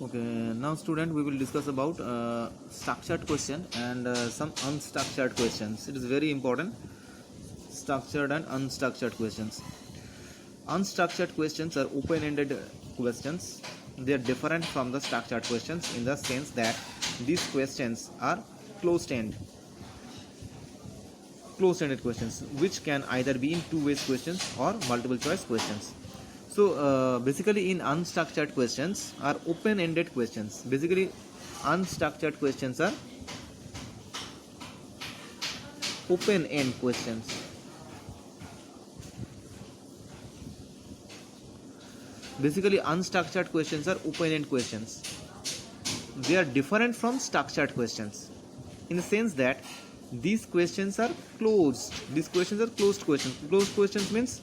Okay, now student, we will discuss about structured question and some unstructured questions. It is very important. Structured and unstructured questions. Unstructured questions are open-ended questions. They are different from the structured questions in the sense that these questions are closed-ended questions, which can either be in two ways questions or multiple choice questions. So basically in unstructured questions are open-ended questions. Basically unstructured questions are open-end questions. Basically unstructured questions are open-end questions. They are different from structured questions in the sense that these questions are closed. These questions are closed questions. Closed questions means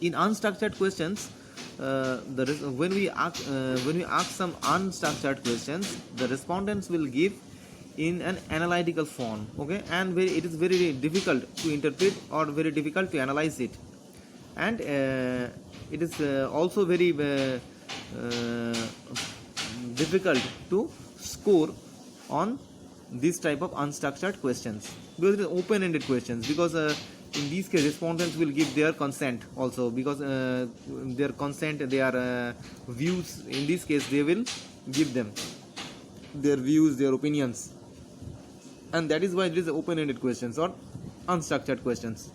in unstructured questions, when we ask some unstructured questions, the respondents will give in an analytical form, okay, and it is very difficult to interpret or very difficult to analyze it, and it is also very difficult to score on this type of unstructured questions because it is open-ended questions, because in these cases respondents will give their consent also, because their consent, their views, in this case they will give them their views, their opinions, and that is why it is open-ended questions or unstructured questions.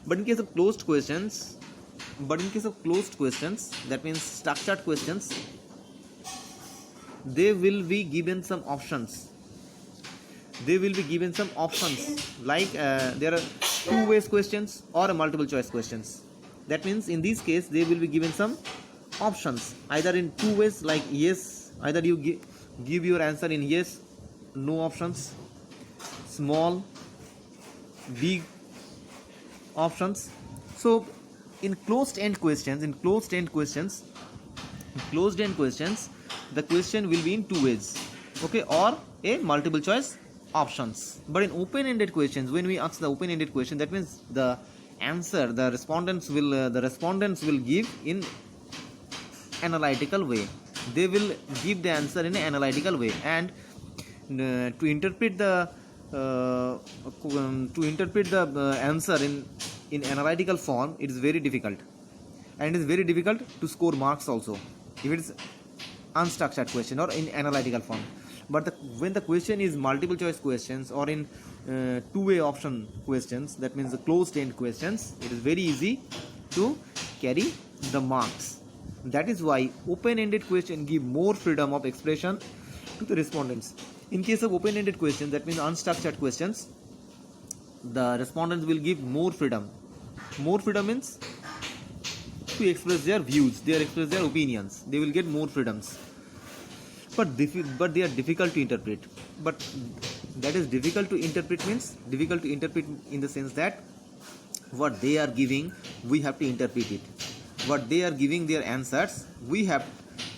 But in case of closed questions, that means structured questions, they will be given some options. Like there are two ways questions or multiple choice questions. That means in this case they will be given some options, either in two ways, like yes, either you give your answer in yes, no options, small, big options. So in closed-end questions, the question will be in two ways, okay, or a multiple choice options. But in open-ended questions, when we ask the open-ended question, that means the answer, the respondents will give in analytical way. They will give the answer in an analytical way, and to interpret the answer in analytical form, it is very difficult, and it is very difficult to score marks also if it is unstructured question or in analytical form. But when the question is multiple choice questions or in two-way option questions, that means the closed-end questions, it is very easy to carry the marks. That is why open-ended question give more freedom of expression to the respondents. In case of open-ended questions, that means unstructured questions, the respondents will give more freedom. More freedom means to express their views, express their opinions. They will get more freedoms. But they are difficult to interpret. But that is difficult to interpret means difficult to interpret in the sense that what they are giving, we have to interpret it. What they are giving their answers, we have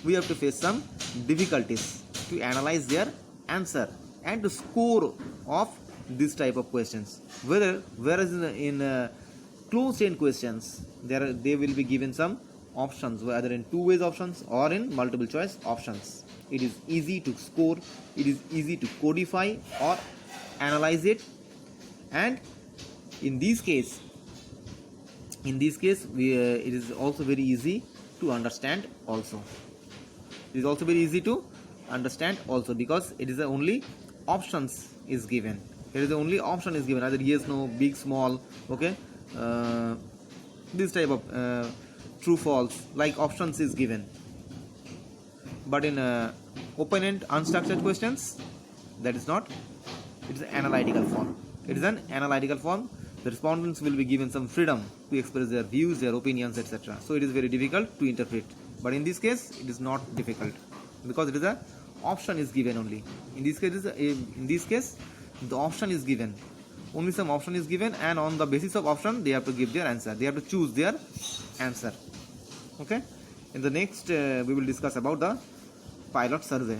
to face some difficulties to analyze their answer and to score of this type of questions. Whereas in closed-end questions, they will be given some options, whether in two ways options or in multiple choice options. It is easy to score, it is easy to codify or analyze it, and in this case it is also very easy to understand also. It is also very easy to understand also, because it is the only options is given. Either yes, no, big, small, okay, this type of true, false, like options is given. But in open-end unstructured questions, that is not. It is an analytical form. The respondents will be given some freedom to express their views, their opinions, etc. So it is very difficult to interpret. But in this case, it is not difficult, because it is a option is given only. In this case, the option is given. Only some option is given, and on the basis of option, they have to give their answer. They have to choose their answer. Okay. In the next, we will discuss about the pilot survey.